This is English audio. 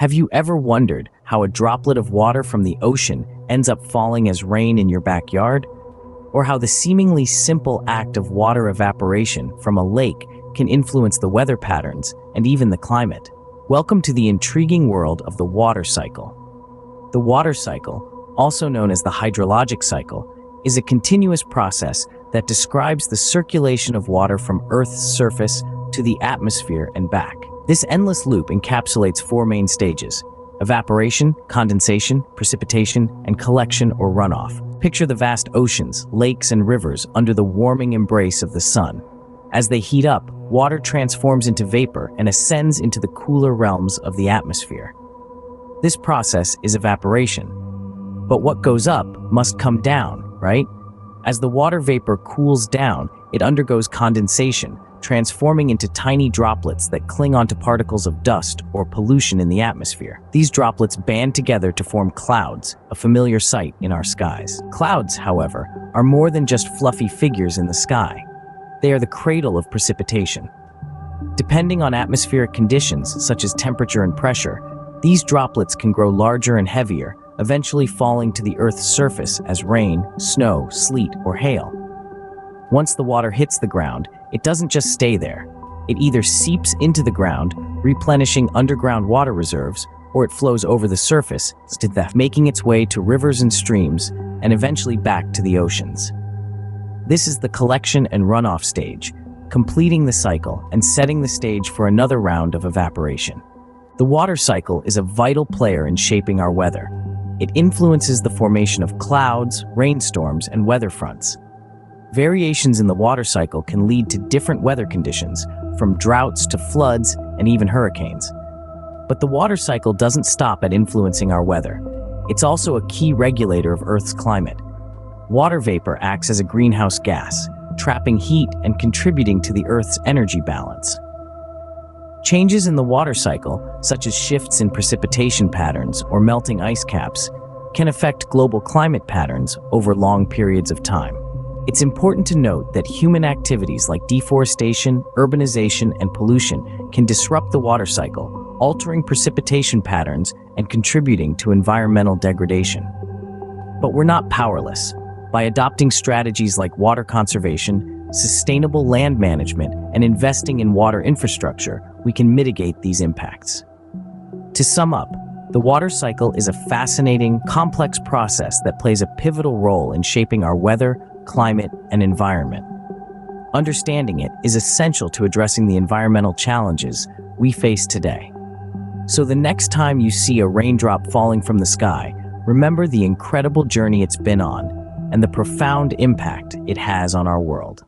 Have you ever wondered how a droplet of water from the ocean ends up falling as rain in your backyard? Or how the seemingly simple act of water evaporation from a lake can influence the weather patterns and even the climate? Welcome to the intriguing world of the water cycle. The water cycle, also known as the hydrologic cycle, is a continuous process that describes the circulation of water from Earth's surface to the atmosphere and back. This endless loop encapsulates four main stages: evaporation, condensation, precipitation, and collection or runoff. Picture the vast oceans, lakes, and rivers under the warming embrace of the sun. As they heat up, water transforms into vapor and ascends into the cooler realms of the atmosphere. This process is evaporation. But what goes up must come down, right? As the water vapor cools down, it undergoes condensation, transforming into tiny droplets that cling onto particles of dust or pollution in the atmosphere. These droplets band together to form clouds, a familiar sight in our skies. Clouds, however, are more than just fluffy figures in the sky. They are the cradle of precipitation. Depending on atmospheric conditions, such as temperature and pressure, these droplets can grow larger and heavier, eventually falling to the Earth's surface as rain, snow, sleet, or hail. Once the water hits the ground, it doesn't just stay there. It either seeps into the ground, replenishing underground water reserves, or it flows over the surface, making its way to rivers and streams, and eventually back to the oceans. This is the collection and runoff stage, completing the cycle and setting the stage for another round of evaporation. The water cycle is a vital player in shaping our weather. It influences the formation of clouds, rainstorms, and weather fronts. Variations in the water cycle can lead to different weather conditions, from droughts to floods and even hurricanes. But the water cycle doesn't stop at influencing our weather. It's also a key regulator of Earth's climate. Water vapor acts as a greenhouse gas, trapping heat and contributing to the Earth's energy balance. Changes in the water cycle, such as shifts in precipitation patterns or melting ice caps, can affect global climate patterns over long periods of time. It's important to note that human activities like deforestation, urbanization, and pollution can disrupt the water cycle, altering precipitation patterns and contributing to environmental degradation. But we're not powerless. By adopting strategies like water conservation, sustainable land management, and investing in water infrastructure, we can mitigate these impacts. To sum up, the water cycle is a fascinating, complex process that plays a pivotal role in shaping our weather, climate, and environment. Understanding it is essential to addressing the environmental challenges we face today. So the next time you see a raindrop falling from the sky, remember the incredible journey it's been on and the profound impact it has on our world.